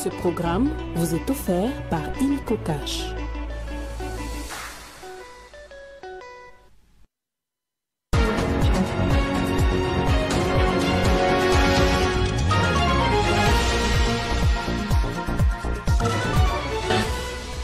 Ce programme vous est offert par Illico Cash.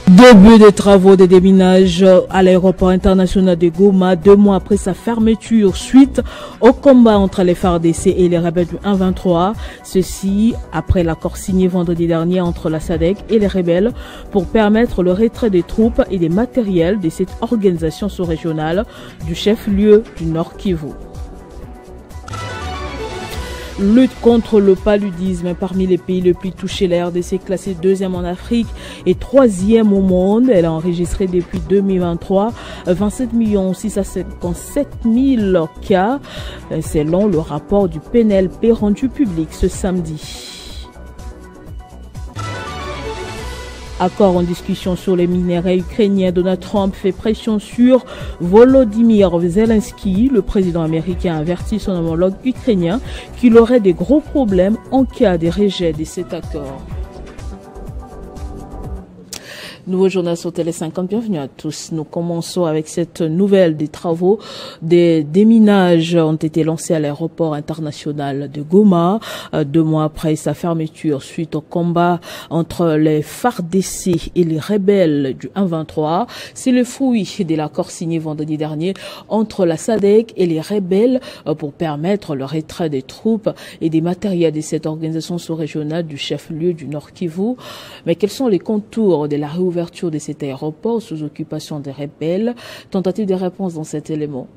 Début des travaux de déminage à l'aéroport international de Goma 2 mois après sa fermeture suite au combat entre les FARDC et les rebelles du 1-23. Ceci après l'accord signé vendredi dernier entre la SADC et les rebelles pour permettre le retrait des troupes et des matériels de cette organisation sous-régionale du chef-lieu du Nord Kivu. Lutte contre le paludisme parmi les pays les plus touchés. La RDC classée 2e en Afrique et 3e au monde. Elle a enregistré depuis 2023 27 657 000 cas selon le rapport du PNLP rendu public ce samedi. Accord en discussion sur les minéraux ukrainiens. Donald Trump fait pression sur Volodymyr Zelensky. Le président américain a averti son homologue ukrainien qu'il aurait des gros problèmes en cas de rejet de cet accord. Nouveau journal sur Télé 50, bienvenue à tous. Nous commençons avec cette nouvelle des travaux. Des déminages ont été lancés à l'aéroport international de Goma 2 mois après sa fermeture suite au combat entre les FARDC et les rebelles du 1-23. C'est le fruit de l'accord signé vendredi dernier entre la SADC et les rebelles pour permettre le retrait des troupes et des matériels de cette organisation sous-régionale du chef-lieu du Nord Kivu. Mais quels sont les contours de la réouverture de cet aéroport sous occupation des rebelles? Tentative de réponse dans cet élément.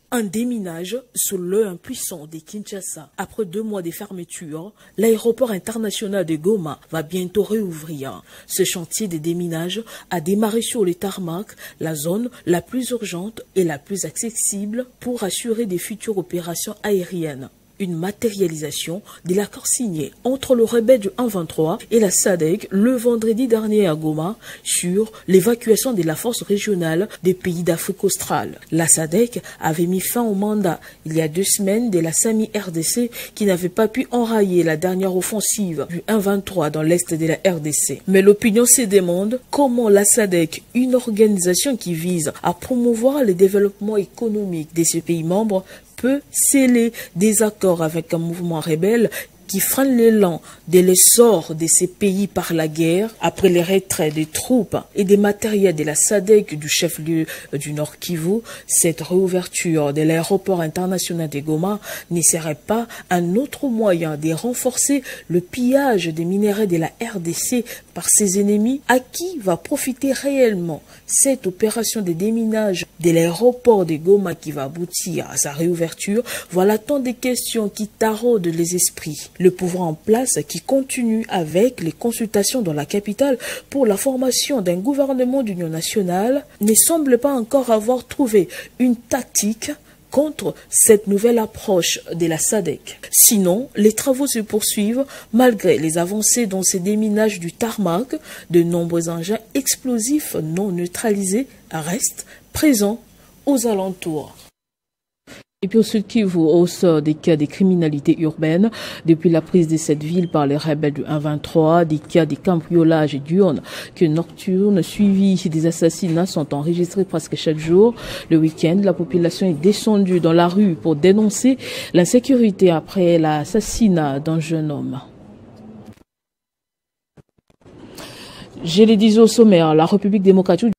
Un déminage sous l'œil impuissant de Kinshasa. Après 2 mois de fermeture, l'aéroport international de Goma va bientôt réouvrir. Ce chantier de déminage a démarré sur le tarmac, la zone la plus urgente et la plus accessible pour assurer des futures opérations aériennes. Une matérialisation de l'accord signé entre le rebelle du 1-23 et la SADC le vendredi dernier à Goma sur l'évacuation de la force régionale des pays d'Afrique australe. La SADC avait mis fin au mandat il y a 2 semaines de la SAMI RDC qui n'avait pas pu enrayer la dernière offensive du 1-23 dans l'est de la RDC. Mais l'opinion se demande comment la SADC, une organisation qui vise à promouvoir le développement économique de ces pays membres, peut sceller des accords avec un mouvement rebelle qui freine l'élan de l'essor de ces pays par la guerre après les retraits des troupes et des matériels de la SADC du chef-lieu du Nord Kivu. Cette réouverture de l'aéroport international de Goma ne serait pas un autre moyen de renforcer le pillage des minéraux de la RDC par ses ennemis. À qui va profiter réellement cette opération de déminage de l'aéroport de Goma qui va aboutir à sa réouverture? Voilà tant de questions qui taraudent les esprits. Le pouvoir en place qui continue avec les consultations dans la capitale pour la formation d'un gouvernement d'union nationale ne semble pas encore avoir trouvé une tactique contre cette nouvelle approche de la SADC. Sinon, les travaux se poursuivent malgré les avancées dans ces déminages du tarmac. De nombreux engins explosifs non neutralisés restent présents aux alentours. Et puis au Sud Kivu, hausse des cas de criminalité urbaine depuis la prise de cette ville par les rebelles du 1-23, des cas de cambriolage et diurnes que nocturnes suivis des assassinats sont enregistrés presque chaque jour. Le week-end, la population est descendue dans la rue pour dénoncer l'insécurité après l'assassinat d'un jeune homme. Je l'ai dit au sommaire, la République démocratique.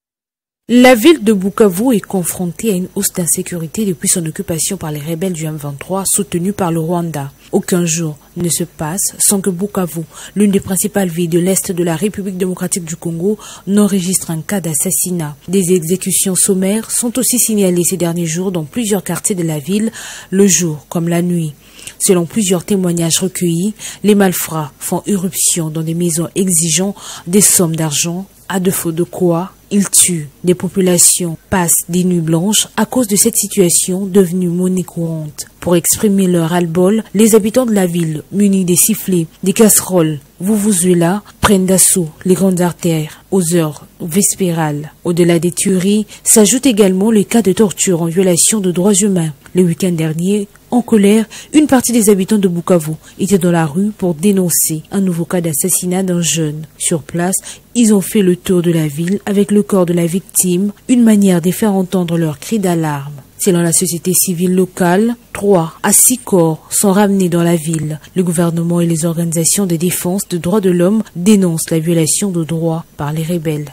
La ville de Bukavu est confrontée à une hausse d'insécurité depuis son occupation par les rebelles du M23 soutenus par le Rwanda. Aucun jour ne se passe sans que Bukavu, l'une des principales villes de l'Est de la République démocratique du Congo, n'enregistre un cas d'assassinat. Des exécutions sommaires sont aussi signalées ces derniers jours dans plusieurs quartiers de la ville, le jour comme la nuit. Selon plusieurs témoignages recueillis, les malfrats font irruption dans des maisons exigeant des sommes d'argent, à défaut de quoi ils tuent. Des populations passent des nuits blanches à cause de cette situation devenue monnaie courante. Pour exprimer leur ras-le-bol, les habitants de la ville, munis des sifflets, des casseroles, vuvuzelas, prennent d'assaut les grandes artères aux heures vespérales. Au-delà des tueries, s'ajoute également le cas de torture en violation de droits humains. Le week-end dernier, En colère, une partie des habitants de Bukavu étaient dans la rue pour dénoncer un nouveau cas d'assassinat d'un jeune. Sur place, ils ont fait le tour de la ville avec le corps de la victime, une manière de faire entendre leurs cris d'alarme. Selon la société civile locale, 3 à 6 corps sont ramenés dans la ville. Le gouvernement et les organisations de défense des droits de l'homme dénoncent la violation de droits par les rebelles.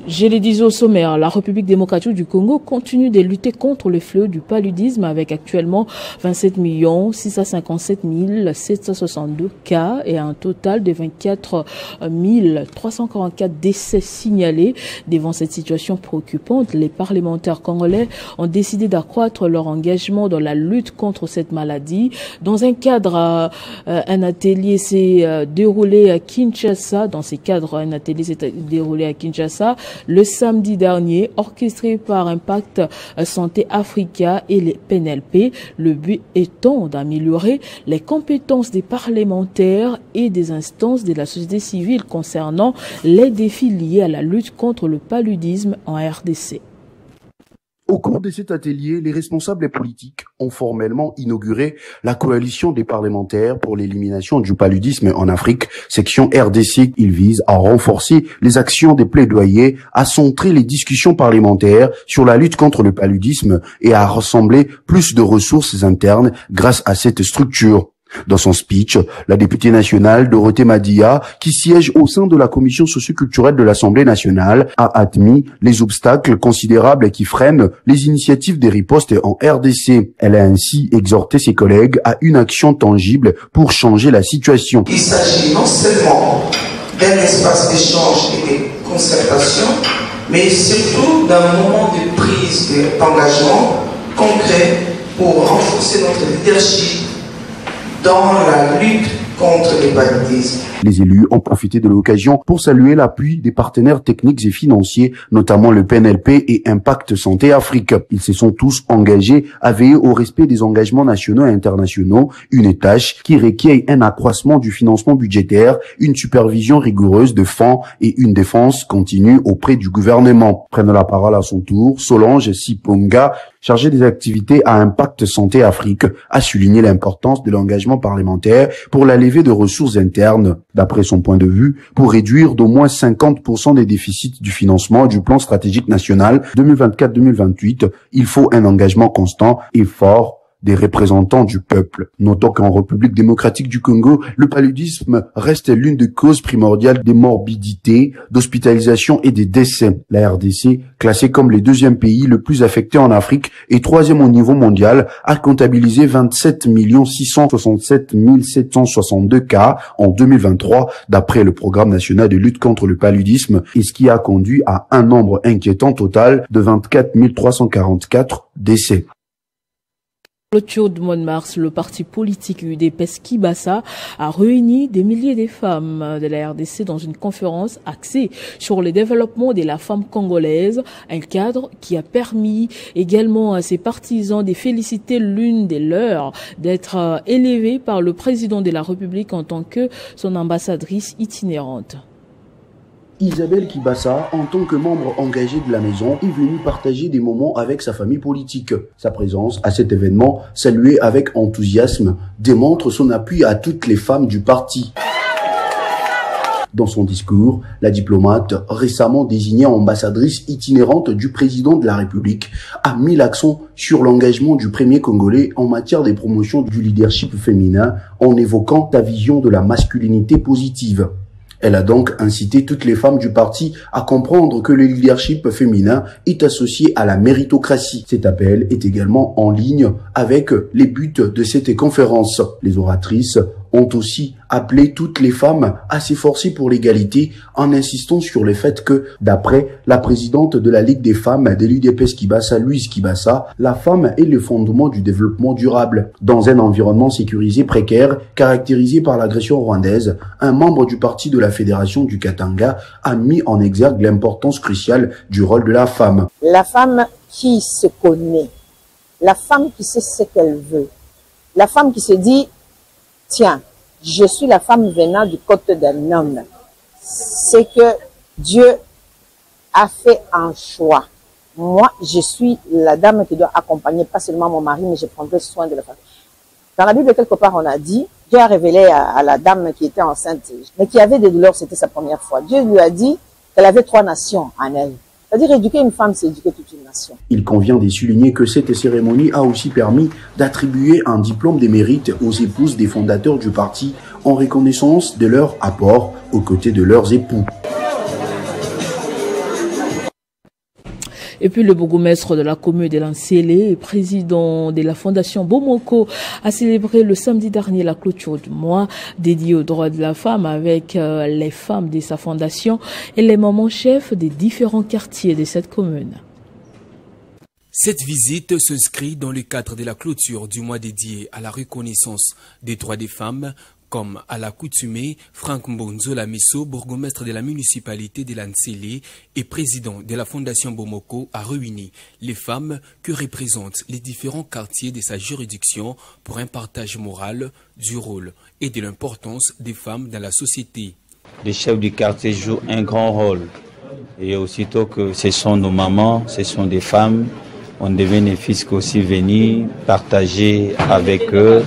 Je l'ai dit au sommaire, la République démocratique du Congo continue de lutter contre le fléau du paludisme avec actuellement 27 657 762 cas et un total de 24 344 décès signalés. Devant cette situation préoccupante, les parlementaires congolais ont décidé d'accroître leur engagement dans la lutte contre cette maladie. Dans un cadre, un atelier s'est déroulé à Kinshasa. Dans ces cadres, un atelier s'est déroulé à Kinshasa le samedi dernier, orchestré par Impact Santé Africa et les PNLP, le but étant d'améliorer les compétences des parlementaires et des instances de la société civile concernant les défis liés à la lutte contre le paludisme en RDC. Au cours de cet atelier, les responsables politiques ont formellement inauguré la coalition des parlementaires pour l'élimination du paludisme en Afrique, section RDC. Ils visent à renforcer les actions des plaidoyers, à centrer les discussions parlementaires sur la lutte contre le paludisme et à rassembler plus de ressources internes grâce à cette structure. Dans son speech, la députée nationale Dorothée Madia, qui siège au sein de la commission socioculturelle de l'Assemblée nationale, a admis les obstacles considérables qui freinent les initiatives des ripostes en RDC. Elle a ainsi exhorté ses collègues à une action tangible pour changer la situation. Il s'agit non seulement d'un espace d'échange et de concertation, mais surtout d'un moment de prise d'engagement concret pour renforcer notre leadership dans la lutte contre le paludisme. Les élus ont profité de l'occasion pour saluer l'appui des partenaires techniques et financiers, notamment le PNLP et Impact Santé Afrique. Ils se sont tous engagés à veiller au respect des engagements nationaux et internationaux, une tâche qui requiert un accroissement du financement budgétaire, une supervision rigoureuse de fonds et une défense continue auprès du gouvernement. Prennent la parole à son tour, Solange Siponga, chargée des activités à Impact Santé Afrique, a souligné l'importance de l'engagement parlementaire pour la levée de ressources internes. D'après son point de vue, pour réduire d'au moins 50% des déficits du financement du plan stratégique national 2024-2028, il faut un engagement constant et fort des représentants du peuple. Notons qu'en République démocratique du Congo, le paludisme reste l'une des causes primordiales des morbidités, d'hospitalisation et des décès. La RDC, classée comme le deuxième pays le plus affecté en Afrique et troisième au niveau mondial, a comptabilisé 27 667 762 cas en 2023, d'après le Programme national de lutte contre le paludisme, et ce qui a conduit à un nombre inquiétant total de 24 344 décès. Clôture du mois de mars, le parti politique UDPS Kibasa a réuni des milliers de femmes de la RDC dans une conférence axée sur le développement de la femme congolaise, un cadre qui a permis également à ses partisans de féliciter l'une des leurs d'être élevée par le président de la République en tant que son ambassadrice itinérante. Isabelle Kibasa, en tant que membre engagé de la maison, est venue partager des moments avec sa famille politique. Sa présence à cet événement, salué avec enthousiasme, démontre son appui à toutes les femmes du parti. Dans son discours, la diplomate, récemment désignée ambassadrice itinérante du président de la République, a mis l'accent sur l'engagement du premier Congolais en matière de promotion du leadership féminin en évoquant sa vision de la masculinité positive. Elle a donc incité toutes les femmes du parti à comprendre que le leadership féminin est associé à la méritocratie. Cet appel est également en ligne avec les buts de cette conférence. Les oratrices ont aussi appelé toutes les femmes à s'efforcer pour l'égalité en insistant sur le fait que, d'après la présidente de la Ligue des femmes de l'UDPS Kibasa, Louise Kibasa, la femme est le fondement du développement durable. Dans un environnement sécurisé précaire, caractérisé par l'agression rwandaise, un membre du parti de la Fédération du Katanga a mis en exergue l'importance cruciale du rôle de la femme. La femme qui se connaît, la femme qui sait ce qu'elle veut, la femme qui se dit tiens, je suis la femme venant du côté d'un homme. C'est que Dieu a fait un choix. moi, je suis la dame qui doit accompagner pas seulement mon mari, mais je prendrai soin de la famille. Dans la Bible, quelque part, on a dit, Dieu a révélé à la dame qui était enceinte, mais qui avait des douleurs, c'était sa première fois. Dieu lui a dit qu'elle avait 3 nations en elle. C'est-à-dire, éduquer une femme, c'est éduquer toute une nation. Il convient de souligner que cette cérémonie a aussi permis d'attribuer un diplôme de mérite aux épouses des fondateurs du parti en reconnaissance de leur apport aux côtés de leurs époux. Et puis le bourgmestre de la commune de Lansele et président de la fondation Bomoko a célébré le samedi dernier la clôture du mois dédié aux droits de la femme avec les femmes de sa fondation et les mamans chefs des différents quartiers de cette commune. Cette visite s'inscrit dans le cadre de la clôture du mois dédié à la reconnaissance des droits des femmes. Comme à l'accoutumée, Franck Mbonzola Misso, bourgmestre de la municipalité de Lansele et président de la fondation Bomoko, a réuni les femmes que représentent les différents quartiers de sa juridiction pour un partage moral du rôle et de l'importance des femmes dans la société. Les chefs du quartier jouent un grand rôle et aussitôt que ce sont nos mamans, ce sont des femmes, on devient les fils aussi venir partager avec eux.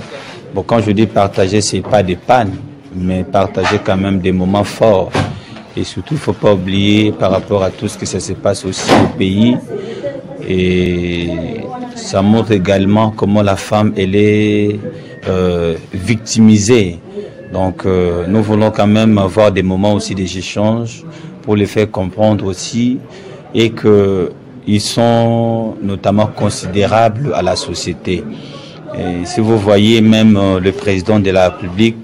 Bon, quand je dis partager, c'est pas des pannes, mais partager quand même des moments forts. Et surtout, il ne faut pas oublier par rapport à tout ce que ça se passe aussi au pays. Et ça montre également comment la femme, elle est victimisée. Donc, nous voulons quand même avoir des moments aussi d'échange pour les faire comprendre aussi et qu'ils sont notamment considérables à la société. Et si vous voyez, même le président de la République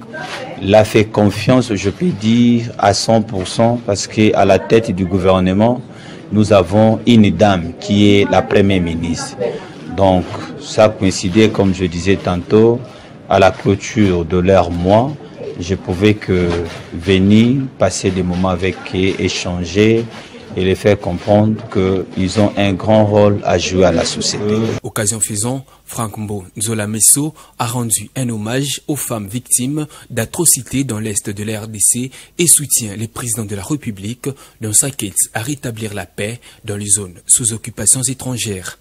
l'a fait confiance, je peux dire, à 100%, parce qu'à la tête du gouvernement, nous avons une dame qui est la première ministre. Donc, ça coïncidait, comme je disais tantôt, à la clôture de leur mois. Je pouvais venir passer des moments avec eux, échanger, et les faire comprendre qu'ils ont un grand rôle à jouer à la société. Occasion faisant, Franck Mbonzola Misso a rendu un hommage aux femmes victimes d'atrocités dans l'est de la RDC et soutient les présidents de la République dans sa quête à rétablir la paix dans les zones sous occupation étrangère.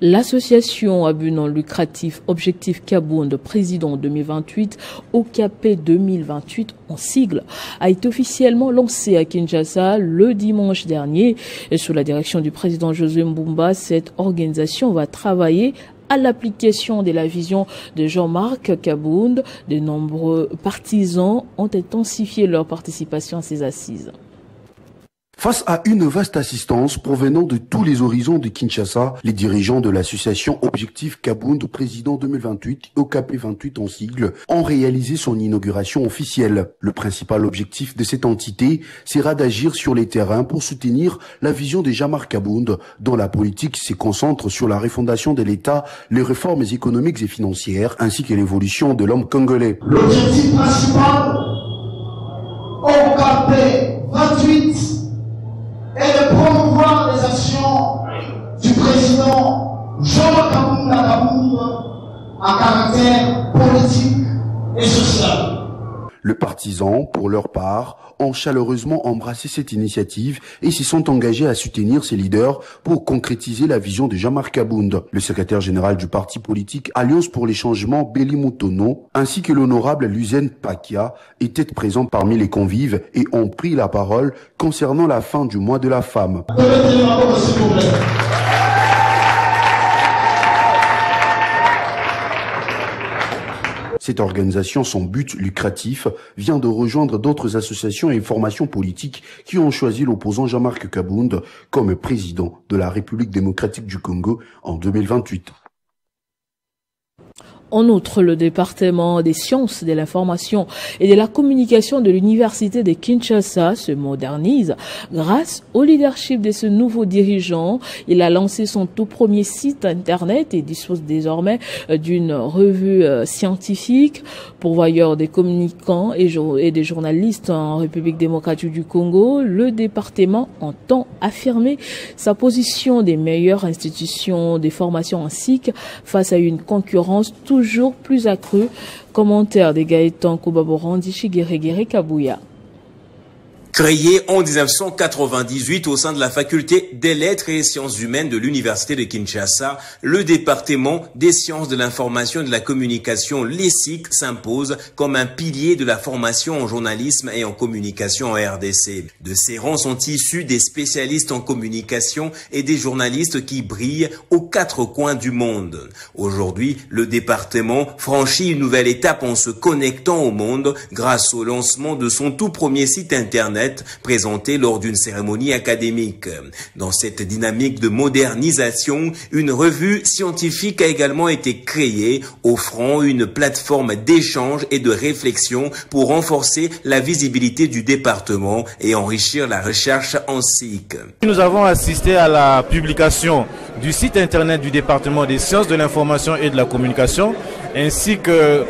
L'association à but non lucratif Objectif Kabound, président 2028, OKP 2028 en sigle, a été officiellement lancée à Kinshasa le dimanche dernier. Et sous la direction du président Josué Mbumba, cette organisation va travailler à l'application de la vision de Jean-Marc Kabound. De nombreux partisans ont intensifié leur participation à ces assises. Face à une vaste assistance provenant de tous les horizons de Kinshasa, les dirigeants de l'association Objectif Kabound, président 2028, OKP 28 en sigle, ont réalisé son inauguration officielle. Le principal objectif de cette entité sera d'agir sur les terrains pour soutenir la vision de Jean-Marc Kabound, dont la politique se concentre sur la refondation de l'État, les réformes économiques et financières, ainsi que l'évolution de l'homme congolais. L'objectif principal, OKP 28, et de promouvoir les actions du président Jean-Marc Kabound à caractère politique et social. Les partisans, pour leur part, ont chaleureusement embrassé cette initiative et s'y sont engagés à soutenir ces leaders pour concrétiser la vision de Jean-Marc Kabound. Le secrétaire général du parti politique Alliance pour les changements, Béli Moutono, ainsi que l'honorable Luzen Pakia étaient présents parmi les convives et ont pris la parole concernant la fin du mois de la femme. Cette organisation, son but lucratif, vient de rejoindre d'autres associations et formations politiques qui ont choisi l'opposant Jean-Marc Kabound comme président de la République démocratique du Congo en 2028. En outre, le département des sciences de l'information et de la communication de l'université de Kinshasa se modernise grâce au leadership de ce nouveau dirigeant. Il a lancé son tout premier site internet et dispose désormais d'une revue scientifique. Pourvoyeur des communicants et des journalistes en République démocratique du Congo, le département entend affirmer sa position des meilleures institutions des formations en SIC face à une concurrence toujours plus accrue. Commentaire de Gaëtan Kobaborandi Chigueregere Kabouya. Créé en 1998 au sein de la faculté des lettres et sciences humaines de l'université de Kinshasa, le département des sciences de l'information et de la communication, l'ESIC, s'impose comme un pilier de la formation en journalisme et en communication en RDC. De ces rangs sont issus des spécialistes en communication et des journalistes qui brillent aux quatre coins du monde. Aujourd'hui, le département franchit une nouvelle étape en se connectant au monde grâce au lancement de son tout premier site internet présenté lors d'une cérémonie académique. Dans cette dynamique de modernisation, une revue scientifique a également été créée, offrant une plateforme d'échange et de réflexion pour renforcer la visibilité du département et enrichir la recherche en SIC. Nous avons assisté à la publication du site internet du département des sciences de l'information et de la communication, ainsi que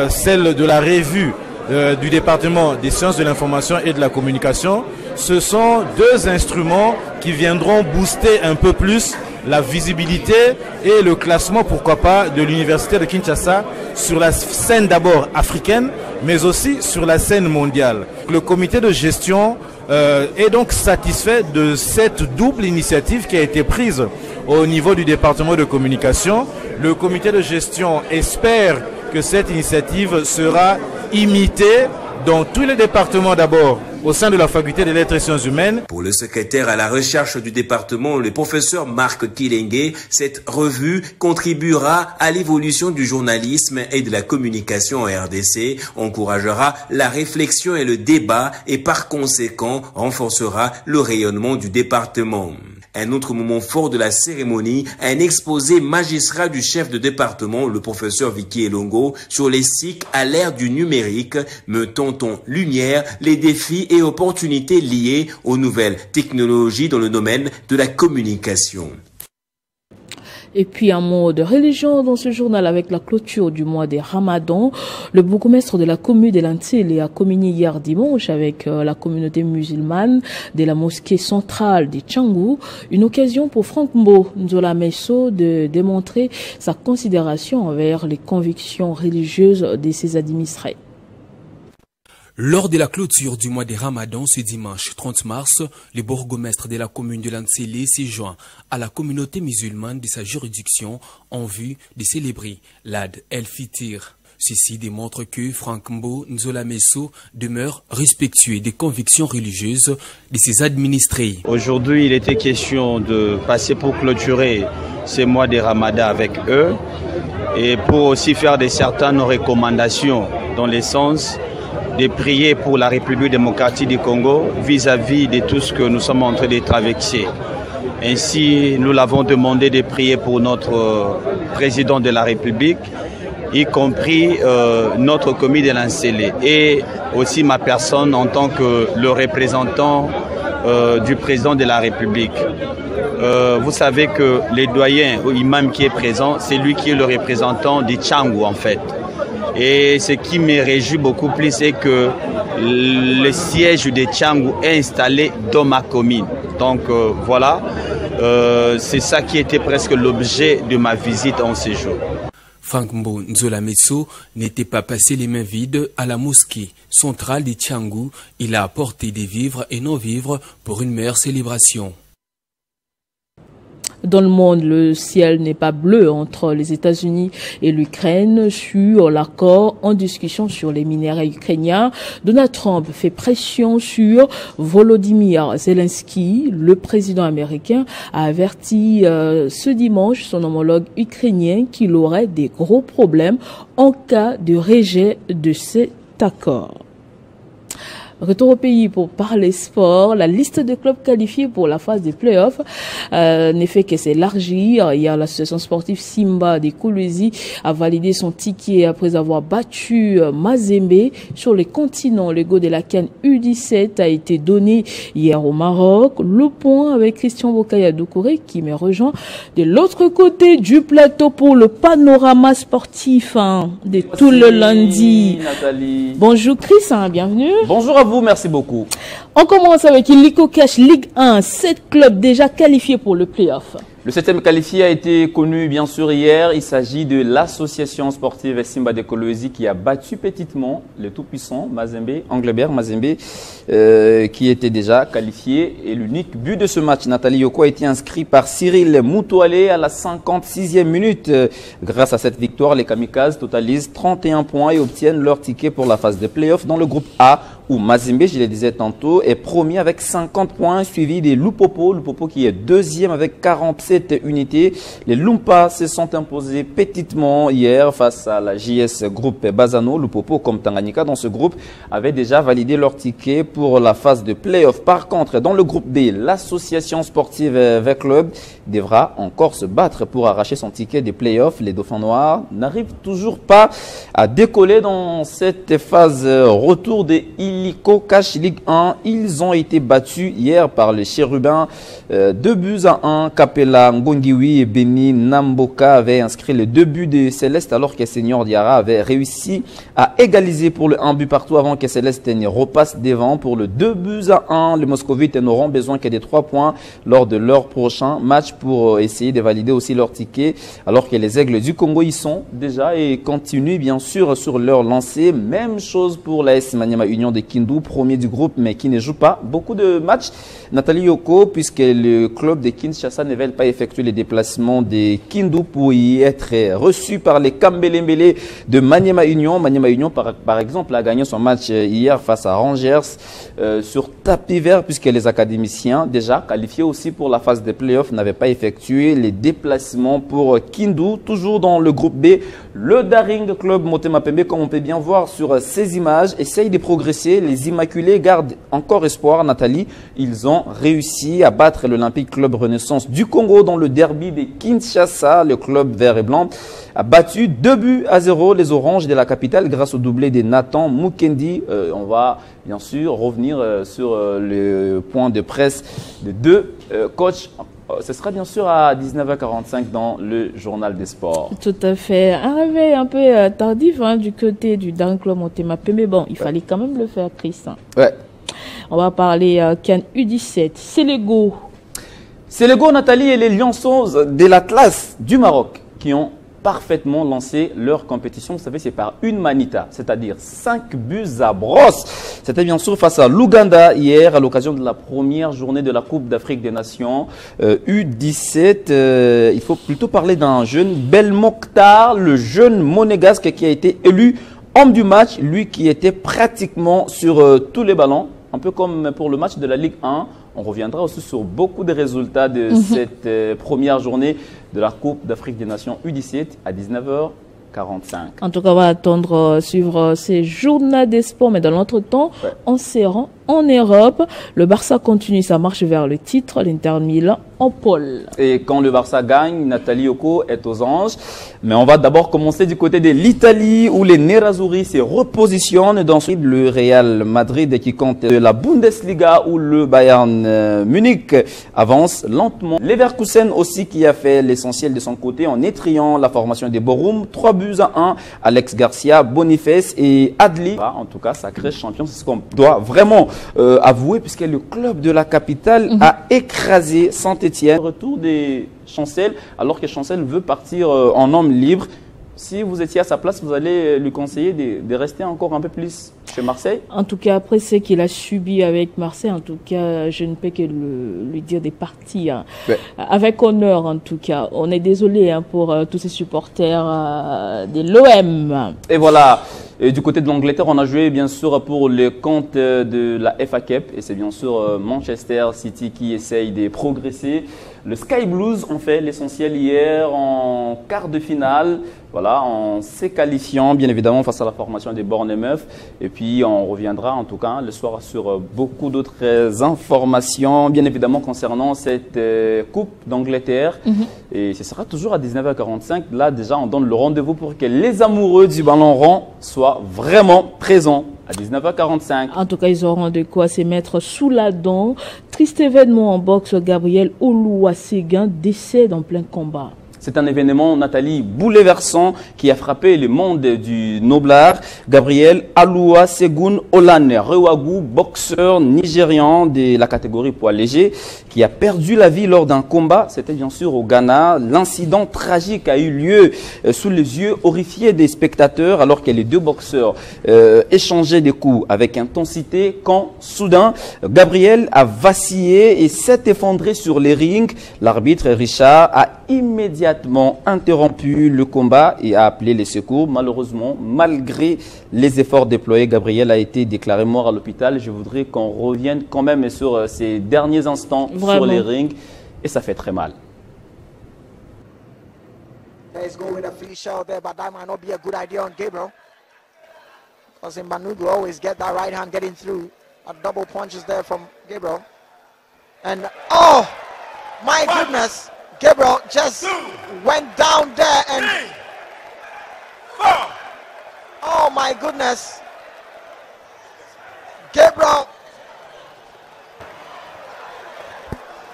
celle de la revue du département des sciences de l'information et de la communication. Ce sont deux instruments qui viendront booster un peu plus la visibilité et le classement, pourquoi pas, de l'université de Kinshasa sur la scène d'abord africaine, mais aussi sur la scène mondiale. Le comité de gestion est donc satisfait de cette double initiative qui a été prise au niveau du département de communication. Le comité de gestion espère que cette initiative sera imitée dans tous les départements d'abord, au sein de la faculté des lettres et sciences humaines. Pour le secrétaire à la recherche du département, le professeur Marc Kilenge, cette revue contribuera à l'évolution du journalisme et de la communication en RDC, encouragera la réflexion et le débat et par conséquent renforcera le rayonnement du département. Un autre moment fort de la cérémonie, un exposé magistral du chef de département, le professeur Vicky Elongo, sur les SIC à l'ère du numérique, mettant en lumière les défis et opportunités liées aux nouvelles technologies dans le domaine de la communication. Et puis un mot de religion dans ce journal avec la clôture du mois des Ramadan. Le bourgmestre de la commune de Lantsele a communié hier dimanche avec la communauté musulmane de la mosquée centrale de Tchangou. Une occasion pour Franck Nzola Messo de démontrer sa considération envers les convictions religieuses de ses administrés. Lors de la clôture du mois des Ramadan ce dimanche 30 mars, le bourgmestre de la commune de Lantsele s'est joint à la communauté musulmane de sa juridiction en vue de célébrer l'Aïd el-Fitr. Ceci démontre que Franck Nzola Messo demeure respectueux des convictions religieuses de ses administrés. Aujourd'hui, il était question de passer pour clôturer ces mois des Ramadan avec eux et pour aussi faire certaines recommandations dans le sens de prier pour la République démocratique du Congo vis-à-vis de tout ce que nous sommes en train de traverser. Ainsi, nous l'avons demandé de prier pour notre président de la République, y compris notre comité de Lantsele et aussi ma personne en tant que le représentant du président de la République. Vous savez que le doyen ou imam qui est présent, c'est lui qui est le représentant du Tchangou en fait. Et ce qui me réjouit beaucoup plus, c'est que le siège de Tchangou est installé dans ma commune. Donc voilà, c'est ça qui était presque l'objet de ma visite en ce jour. Franck Nzola Messo n'était pas passé les mains vides à la mosquée centrale de Tchangou. Il a apporté des vivres et non-vivres pour une meilleure célébration. Dans le monde, le ciel n'est pas bleu entre les États-Unis et l'Ukraine sur l'accord en discussion sur les minéraux ukrainiens. Donald Trump fait pression sur Volodymyr Zelensky. Le président américain a averti ce dimanche son homologue ukrainien qu'il aurait des gros problèmes en cas de rejet de cet accord. Retour au pays pour parler sport. La liste de clubs qualifiés pour la phase des playoffs n'est fait que s'élargir. Hier, l'association sportive Simba des Kolwezi a validé son ticket après avoir battu Mazembe sur les continents. Le go de la CAN U17 a été donné hier au Maroc. Le point avec Christian Bokaya Doucouré qui me rejoint de l'autre côté du plateau pour le panorama sportif de tout le lundi. Nathalie. Bonjour Chris, bienvenue. Bonjour à vous. vous, merci beaucoup. On commence avec Illico Cash Ligue 1, 7 clubs déjà qualifiés pour le play-off. Le 7e qualifié a été connu bien sûr hier. Il s'agit de l'association sportive Simba de Kolwezi qui a battu petitement le tout-puissant Mazembe, Anglebert Mazembe, qui était déjà qualifié. Et l'unique but de ce match, Nathalie Yoko, a été inscrit par Cyril Moutoualé à la 56e minute. Grâce à cette victoire, les Kamikazes totalisent 31 points et obtiennent leur ticket pour la phase de play-off dans le groupe A, où Mazembe, je le disais tantôt, est premier avec 50 points, suivi des Lupopo. Lupopo qui est deuxième avec 47 unités. Les Lumpas se sont imposés petitement hier face à la JS Groupe Bazano. Lupopo, comme Tanganyika dans ce groupe, avaient déjà validé leur ticket pour la phase de play-off. Par contre, dans le groupe B, l'association sportive V Club devra encore se battre pour arracher son ticket des play-off. Les Dauphins Noirs n'arrivent toujours pas à décoller dans cette phase retour des Illico Cash Ligue 1. Ils ont été battus hier par les Chérubins 2-1. Capella Ngongiwi et Beni Namboka avaient inscrit les 2 buts de Céleste alors que Senior Diarra avait réussi à égaliser pour le 1 but partout avant que Céleste ne repasse devant pour le 2-1. Les Moscovites n'auront besoin que des 3 points lors de leur prochain match pour essayer de valider aussi leur ticket alors que les Aigles du Congo y sont déjà et continuent bien sûr sur leur lancée. Même chose pour l'AS Maniema Union de Kindu, premier du groupe mais qui ne joue pas beaucoup de matchs. Nathalie Yoko, puisque le club de Kinshasa ne veut pas effectuer les déplacements de Kindu pour y être reçu par les Kambelembele de Maniema Union. Maniema Union, par exemple, a gagné son match hier face à Rangers sur tapis vert, puisque les académiciens, déjà qualifiés aussi pour la phase de play-off, n'avaient pas effectué les déplacements pour Kindu. Toujours dans le groupe B, le Daring Club Motema Pembe, comme on peut bien voir sur ces images, essaye de progresser. Les Immaculés gardent encore espoir, Nathalie. Ils ont réussi à battre l'Olympique Club Renaissance du Congo dans le derby de Kinshasa. Le club vert et blanc a battu 2-0 les Oranges de la capitale grâce au doublé de Nathan Mukendi. On va bien sûr revenir sur le point de presse de 2 coachs. Ce sera bien sûr à 19h45 dans le journal des sports. Tout à fait. Un réveil un peu tardif du côté du Daring Club Motema Pembe. Mais bon, il fallait quand même le faire, Chris. Ouais. On va parler Can U17. Sélégo. Sélégo, Nathalie, et les Lionceaux de l'Atlas du Maroc qui ont parfaitement lancé leur compétition. Vous savez, c'est par une manita, c'est-à-dire 5 buts à brosse. C'était bien sûr face à l'Ouganda hier à l'occasion de la première journée de la Coupe d'Afrique des Nations U17. Il faut plutôt parler d'un jeune, Bel Mokhtar, le jeune monégasque qui a été élu homme du match, lui qui était pratiquement sur tous les ballons, un peu comme pour le match de la Ligue 1. On reviendra aussi sur beaucoup de résultats de cette première journée de la Coupe d'Afrique des Nations U17 à 19h45. En tout cas, on va attendre suivre ces journaux des sports, mais dans l'entretemps, on se rend en Europe. Le Barça continue sa marche vers le titre, l'Inter Milan en pôle. Et quand le Barça gagne, Nathalie Yoko est aux anges. Mais on va d'abord commencer du côté de l'Italie où les Nerazzurri se repositionnent dans le Real Madrid qui compte la Bundesliga où le Bayern Munich avance lentement. Leverkusen aussi qui a fait l'essentiel de son côté en étriant la formation des Borum. 3-1. Alex Garcia, Boniface et Adli. En tout cas, sacré champion, c'est ce qu'on doit vraiment avouer puisque le club de la capitale a écrasé Saint-Étienne. Retour des Chancel alors que Chancel veut partir en homme libre. Si vous étiez à sa place, vous allez lui conseiller de rester encore un peu plus chez Marseille? En tout cas, après ce qu'il a subi avec Marseille, en tout cas, je ne peux que lui dire des parties. Avec honneur, en tout cas. On est désolé pour tous ces supporters de l'OM. Et voilà. Et du côté de l'Angleterre, on a joué bien sûr pour le compte de la FA Cup. Et c'est bien sûr Manchester City qui essaye de progresser. Le Sky Blues ont fait l'essentiel hier en quart de finale. Voilà, en se qualifiant bien évidemment face à la formation des Bournemouth. Et puis on reviendra en tout cas le soir sur beaucoup d'autres informations bien évidemment concernant cette Coupe d'Angleterre. Et ce sera toujours à 19h45. Là déjà on donne le rendez-vous pour que les amoureux du ballon rond soient vraiment présents à 19h45. En tout cas, ils auront de quoi se mettre sous la dent. Triste événement en boxe, Gabriel Oluwasegun décède en plein combat. C'est un événement, Nathalie, bouleversant qui a frappé le monde du noblard. Gabriel Aloua Segun Olane, Rewagu, boxeur nigérian de la catégorie poids léger, qui a perdu la vie lors d'un combat. C'était bien sûr au Ghana. L'incident tragique a eu lieu sous les yeux horrifiés des spectateurs alors que les deux boxeurs échangeaient des coups avec intensité quand soudain Gabriel a vacillé et s'est effondré sur les rings. L'arbitre Richard a immédiatement interrompu le combat et a appelé les secours. Malheureusement, malgré les efforts déployés, Gabriel a été déclaré mort à l'hôpital. Je voudrais qu'on revienne quand même sur ces derniers instants sur les rings et ça fait très mal. Let's go with a free shot there, but that might not be a good idea on Gabriel. Because in Manugu always get that right hand getting through. A double punches there from Gabriel. And oh my goodness, Gabriel just went down there and oh my goodness. Gabriel.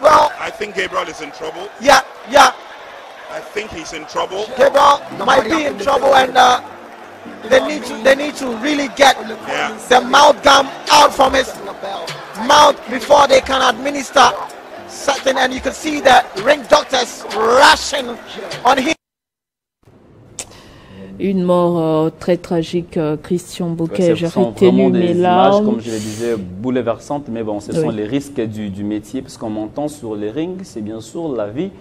Well, I think Gabriel is in trouble. Yeah. I think he's in trouble. Gabriel might be in trouble, and they need to really get the mouth gum out from his mouth before they can administer something. And you can see the ring doctors rushing on him. Une mort très tragique, Christian Bouquet. J'ai retenu mes larmes. Comme je le disais, bouleversantes, mais bon, ce sont les risques du métier, parce qu'on m'entend sur les rings, c'est bien sûr la vie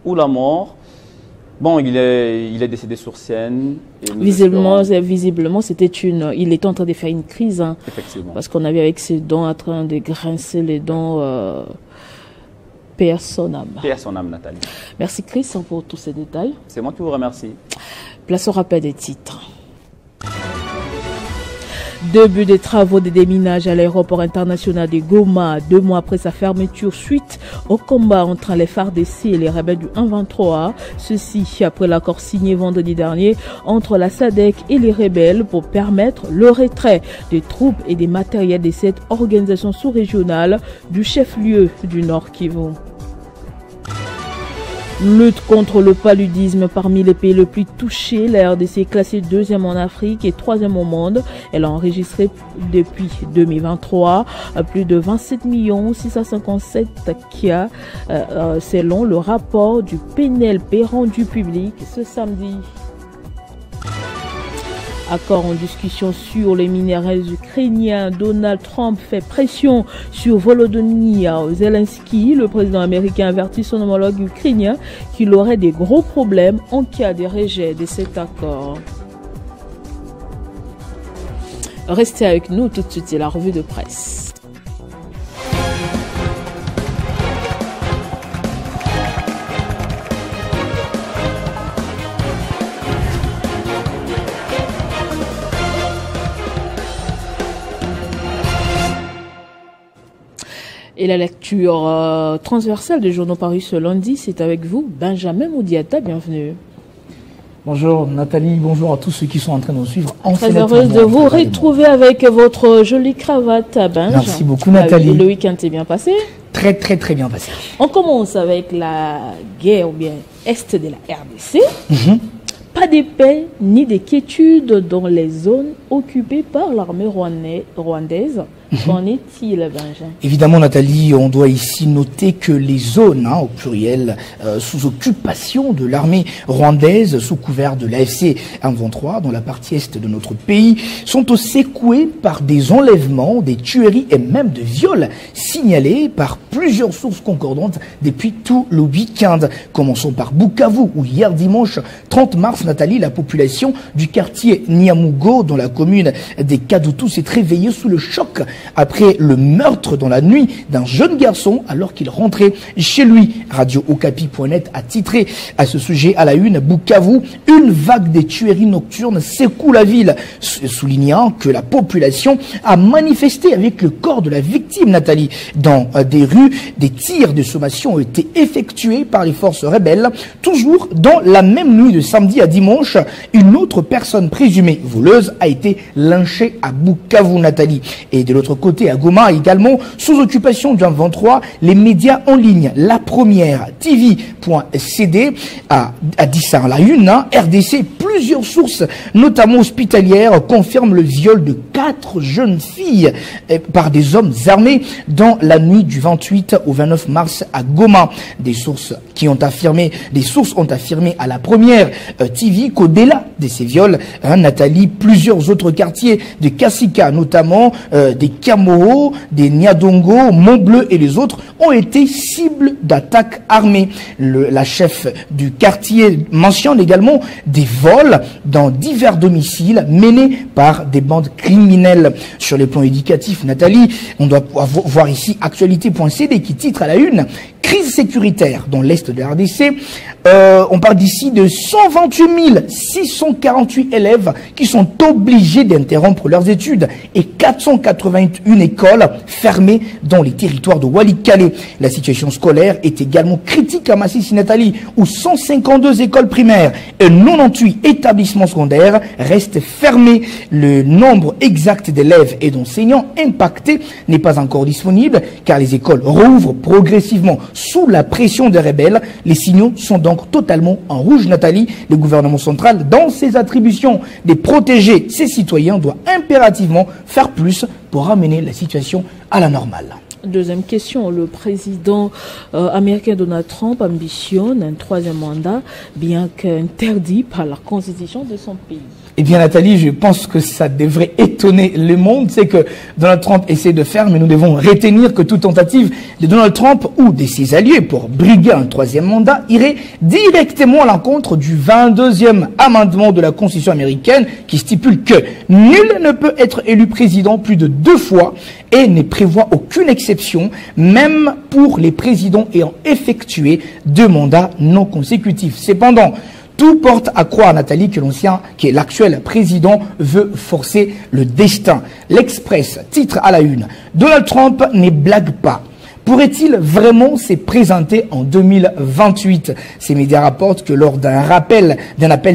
ou la mort. Bon, il est décédé sur scène. Et visiblement, il était en train de faire une crise. Hein, effectivement. Parce qu'on avait avec ses dents en train de grincer les dents. Paix à son âme. Paix à son âme, Nathalie. Merci Christian pour tous ces détails. C'est moi qui vous remercie. Place au rappel des titres. Début des travaux de déminage à l'aéroport international de Goma, 2 mois après sa fermeture suite au combat entre les FARDC et les rebelles du 123. Ceci après l'accord signé vendredi dernier entre la SADC et les rebelles pour permettre le retrait des troupes et des matériels de cette organisation sous-régionale du chef-lieu du Nord Kivu. Lutte contre le paludisme parmi les pays les plus touchés. La RDC est classée 2e en Afrique et 3e au monde. Elle a enregistré depuis 2023 plus de 27 657 cas selon le rapport du PNLP rendu public ce samedi. Accord en discussion sur les minéraux ukrainiens. Donald Trump fait pression sur Volodymyr Zelensky. Le président américain avertit son homologue ukrainien qu'il aurait des gros problèmes en cas de rejet de cet accord. Restez avec nous tout de suite, c'est la revue de presse. Et la lecture transversale des journaux parus ce lundi, c'est avec vous, Benjamin Moudiata, bienvenue. Bonjour Nathalie, bonjour à tous ceux qui sont en train de nous suivre. Très heureuse de vous retrouver avec votre jolie cravate, Benjamin. Merci beaucoup Nathalie. Le week-end s'est bien passé? Très bien passé. On commence avec la guerre ou bien est de la RDC. Pas de paix ni de quiétude dans les zones occupées par l'armée rwandaise. Qu'en est-il, Benjamin? Évidemment, Nathalie, on doit ici noter que les zones, au pluriel, sous occupation de l'armée rwandaise, sous couvert de l'AFC M23, dans la partie est de notre pays, sont secouées par des enlèvements, des tueries et même de viols signalés par plusieurs sources concordantes depuis tout le week-end. Commençons par Bukavu, où hier dimanche 30 mars, Nathalie, la population du quartier Nyamugo, dans la commune des Kadutu, s'est réveillée sous le choc après le meurtre dans la nuit d'un jeune garçon alors qu'il rentrait chez lui. Radio Okapi.net a titré à ce sujet à la une: Bukavu, une vague des tueries nocturnes secoue la ville, soulignant que la population a manifesté avec le corps de la victime, Nathalie. Dans des rues, des tirs de sommation ont été effectués par les forces rebelles. Toujours dans la même nuit de samedi à dimanche, une autre personne présumée voleuse a été lynchée à Bukavu, Nathalie. Et de l'autre l'autre côté, à Goma également, sous occupation du M23, les médias en ligne, La Première, TV.cd, a dit ça en la une, RDC, plusieurs sources, notamment hospitalières, confirment le viol de 4 jeunes filles par des hommes armés dans la nuit du 28 au 29 mars à Goma. Des sources ont affirmé à La Première TV qu'au-delà de ces viols, Nathalie, plusieurs autres quartiers de Kassika, notamment des Kamoro, des Nyadongo, Montbleu et les autres, ont été cibles d'attaques armées. La chef du quartier mentionne également des vols dans divers domiciles menés par des bandes criminelles. Sur les plans éducatifs, Nathalie, on doit voir ici actualité.cd qui titre à la une « Crise sécuritaire dans l'Est de la RDC ». On parle d'ici de 128 648 élèves qui sont obligés d'interrompre leurs études et 481 écoles fermées dans les territoires de Walikale. La situation scolaire est également critique à Masisi-Nathalie où 152 écoles primaires et 98 établissements secondaires restent fermés. Le nombre exact d'élèves et d'enseignants impactés n'est pas encore disponible car les écoles rouvrent progressivement sous la pression des rebelles. Les signaux sont donc totalement en rouge, Nathalie. Le gouvernement central, dans ses attributions de protéger ses citoyens, doit impérativement faire plus pour ramener la situation à la normale. Deuxième question, le président américain Donald Trump ambitionne un 3e mandat, bien qu'interdit par la constitution de son pays. Eh bien Nathalie, je pense que ça devrait étonner le monde. C'est que Donald Trump essaie de faire, mais nous devons retenir que toute tentative de Donald Trump ou de ses alliés pour briguer un 3e mandat irait directement à l'encontre du 22e amendement de la Constitution américaine qui stipule que nul ne peut être élu président plus de 2 fois et ne prévoit aucune exception, même pour les présidents ayant effectué 2 mandats non consécutifs. Cependant, tout porte à croire, Nathalie, que l'actuel président veut forcer le destin. L'Express titre à la une, Donald Trump ne blague pas. Pourrait-il vraiment se présenter en 2028? Ces médias rapportent que lors d'un appel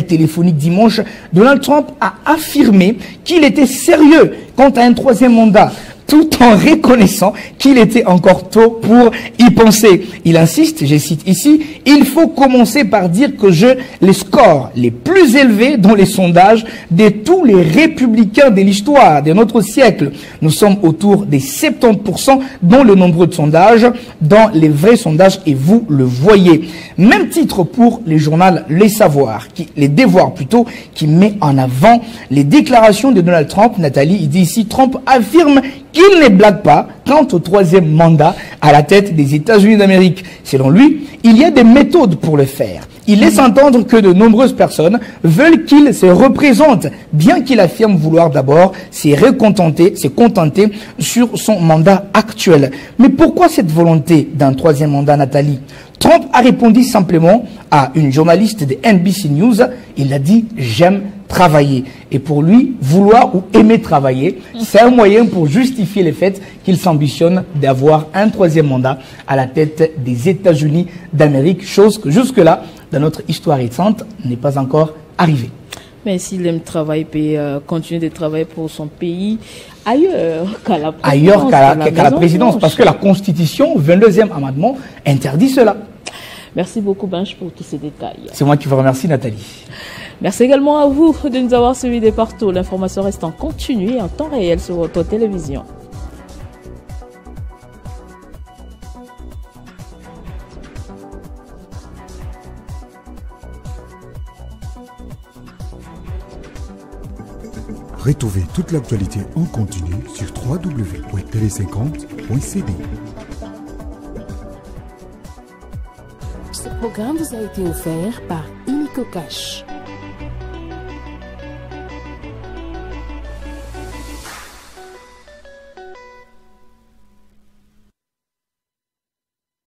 téléphonique dimanche, Donald Trump a affirmé qu'il était sérieux quant à un 3e mandat, tout en reconnaissant qu'il était encore tôt pour y penser. Il insiste, je cite ici, « Il faut commencer par dire que j'ai les scores les plus élevés dans les sondages de tous les républicains de l'histoire de notre siècle. Nous sommes autour des 70% dans le nombre de sondages, dans les vrais sondages, et vous le voyez. » Même titre pour le journal Les Devoirs plutôt, qui met en avant les déclarations de Donald Trump. Nathalie, il dit ici, Trump affirme qu'il ne blague pas quant au 3e mandat à la tête des États-Unis d'Amérique. Selon lui, il y a des méthodes pour le faire. Il laisse entendre que de nombreuses personnes veulent qu'il se représente, bien qu'il affirme vouloir d'abord se contenter sur son mandat actuel. Mais pourquoi cette volonté d'un 3e mandat, Nathalie? Trump a répondu simplement à une journaliste de NBC News. Il a dit « J'aime travailler ». Et pour lui, vouloir ou aimer travailler, c'est un moyen pour justifier le fait qu'il s'ambitionne d'avoir un 3e mandat à la tête des États-Unis d'Amérique, chose que jusque-là, dans notre histoire récente, n'est pas encore arrivée. Mais s'il aime travailler, peut continuer de travailler pour son pays ailleurs qu'à la présidence. Ailleurs qu'à la présidence, parce que la Constitution, 22e amendement, interdit cela. Merci beaucoup, Benj, pour tous ces détails. C'est moi qui vous remercie, Nathalie. Merci également à vous de nous avoir suivis de partout. L'information reste en continu et en temps réel sur votre télévision. Retrouvez toute l'actualité en continu sur www.tv50.cd. Ce programme vous a été offert par Illico Cash.